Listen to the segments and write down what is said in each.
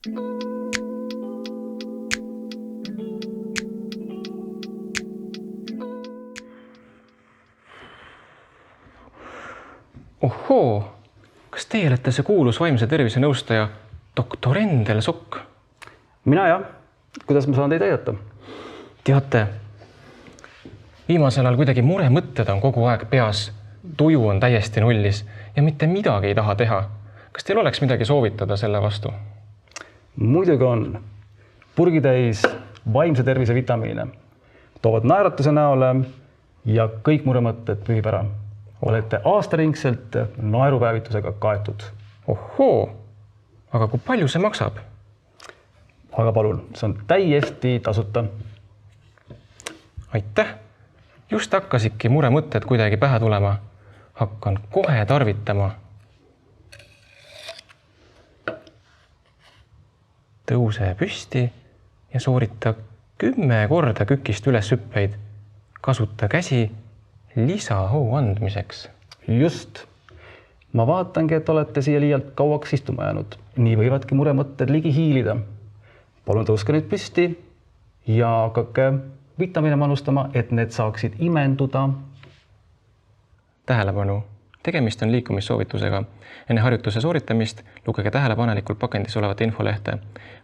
Ohoo, kas teie olete see kuulus vaimse tervise nõustaja doktor Endel Sokk? Mina jah. Kuidas ma saan teid aidata? Teate, viimasel ajal kuidagi muremõtted on kogu aeg peas, tuju on täiesti nullis ja mitte midagi ei taha teha. Kas teil oleks midagi soovitada selle vastu? Muidugi on. Purgitäis vaimse tervise vitamiine. Toovad naeratuse näole ja kõik muremõtted pühib ära. Olete aastaringselt naerupäevitusega kaetud. Ohoo, aga kui palju see maksab? Aga palun, see on täiesti tasuta. Aitäh! Just hakkasidki muremõtted kuidagi pähe tulema. Hakkan kohe tarvitama. Tõuse püsti ja soorita 10 korda kükist üles hüppeid. Kasuta käsi lisahoo andmiseks. Just. Ma vaatangi, et olete siia liialt kauaks istuma jäänud. Nii võivadki muremõtted ligi hiilida. Palun tõuske nüüd püsti ja hakake vitamiine manustama, et need saaksid imenduda. Tähelepanu. Tegemist on liikumissoovitusega. Enne harjutuse sooritamist lugege tähelepanelikult pakendis olevate infolehte.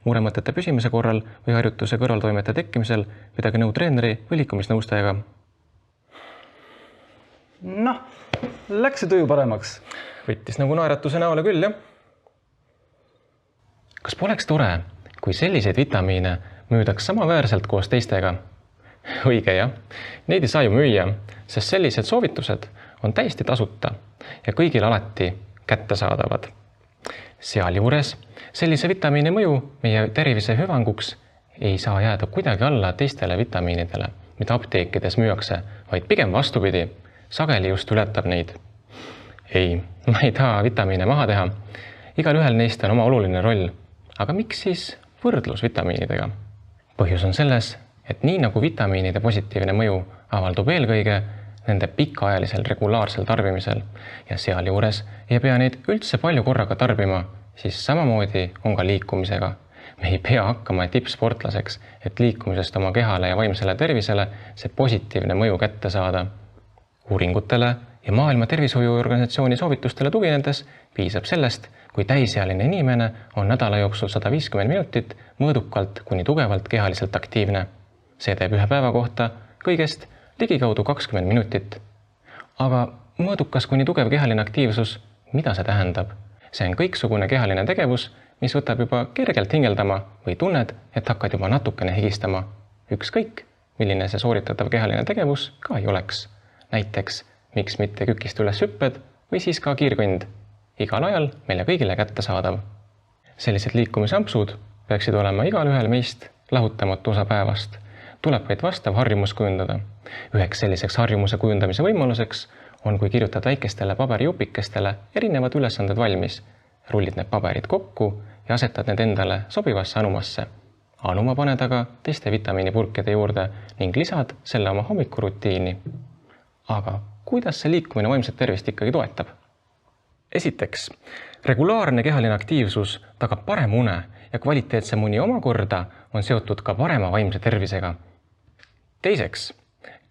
Muremõtete püsimise korral või harjutuse kõrvaltoimete tekkimisel pidage nõu treeneri või liikumisnõustajaga. Noh, läks see tuju paremaks. Võttis nagu naeratuse näole küll, jah? Kas poleks tore, kui selliseid vitamiine müüdaks samaväärselt koos teistega? Õige, jah. Neid ei saa ju müüa, sest sellised soovitused on täiesti tasuta ja kõigil alati kättesaadavad. Sealjuures sellise vitamiini mõju meie tervise hüvanguks ei saa jääda kuidagi alla teistele vitamiinidele, mida apteekides müüakse, vaid pigem vastupidi. Sageli just ületab neid. Ei, ma ei taha vitamiine maha teha. Igal ühel neist on oma oluline roll. Aga miks siis võrdlus vitamiinidega? Põhjus on selles, et nii nagu vitamiinide positiivne mõju avaldub eelkõige nende pikaajalisel regulaarsel tarbimisel ja sealjuures ei pea neid üldse palju korraga tarbima, siis samamoodi on ka liikumisega. Me ei pea hakkama tippsportlaseks, et liikumisest oma kehale ja vaimsele tervisele see positiivne mõju kätte saada. Uuringutele ja Maailma Tervishoiuorganisatsiooni soovitustele tuginedes piisab sellest, kui täisealine inimene on nädala jooksul 150 minutit mõõdukalt kuni tugevalt kehaliselt aktiivne. See teeb ühe päeva kohta kõigest ligikaudu 20 minutit. Aga mõõdukas kuni tugev kehaline aktiivsus, mida see tähendab? See on kõiksugune kehaline tegevus, mis võtab juba kergelt hingeldama või tunned, et hakkad juba natukene higistama. Ükskõik, milline see sooritatav kehaline tegevus ka ei oleks. Näiteks, miks mitte kükist üles hüpped või siis ka kiirkõnd. Igal ajal meile kõigile kätte saadav. Sellised liikumisampsud peaksid olema igal ühel meist lahutamatu osa päevast. Tuleb vaid vastav harjumus kujundada. Üheks selliseks harjumuse kujundamise võimaluseks on, kui kirjutad väikestele paberijupikestele erinevad ülesanded valmis. Rullid need paberid kokku ja asetad need endale sobivasse anumasse. Anuma paned aga teiste vitamiinipurkide juurde ning lisad selle oma hommikurutiini. Aga kuidas see liikumine vaimset tervist ikkagi toetab? Esiteks, regulaarne kehaline aktiivsus tagab parem une ja kvaliteetsem uni omakorda on seotud ka parema vaimse tervisega. Teiseks,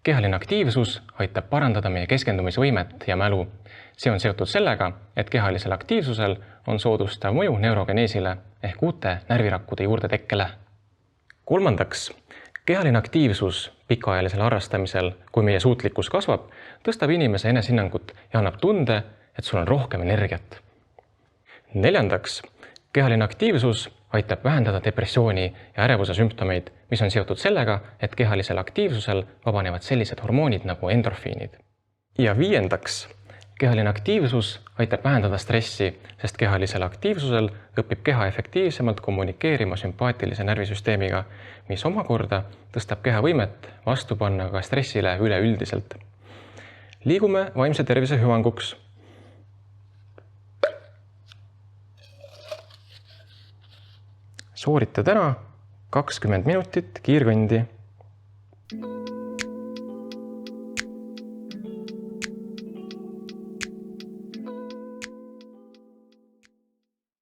kehaline aktiivsus aitab parandada meie keskendumisvõimet ja mälu. See on seotud sellega, et kehalisel aktiivsusel on soodustav mõju neurogeneesile ehk uute närvirakkude juurde tekkele. Kolmandaks, kehaline aktiivsus pikaajalisel harrastamisel, kui meie suutlikkus kasvab, tõstab inimese enesehinnangut ja annab tunde, et sul on rohkem energiat. Neljandaks, kehaline aktiivsus aitab vähendada depressiooni ja ärevuse sümptomeid, mis on seotud sellega, et kehalisel aktiivsusel vabanevad sellised hormoonid nagu endorfiinid. Ja viiendaks, kehaline aktiivsus aitab vähendada stressi, sest kehalisel aktiivsusel õpib keha efektiivsemalt kommunikeerima sümpaatilise närvisüsteemiga, mis omakorda tõstab keha võimet vastu panna ka stressile üleüldiselt. Liigume vaimse tervise hüvanguks. Soorita täna 20 minutit kiirkõndi.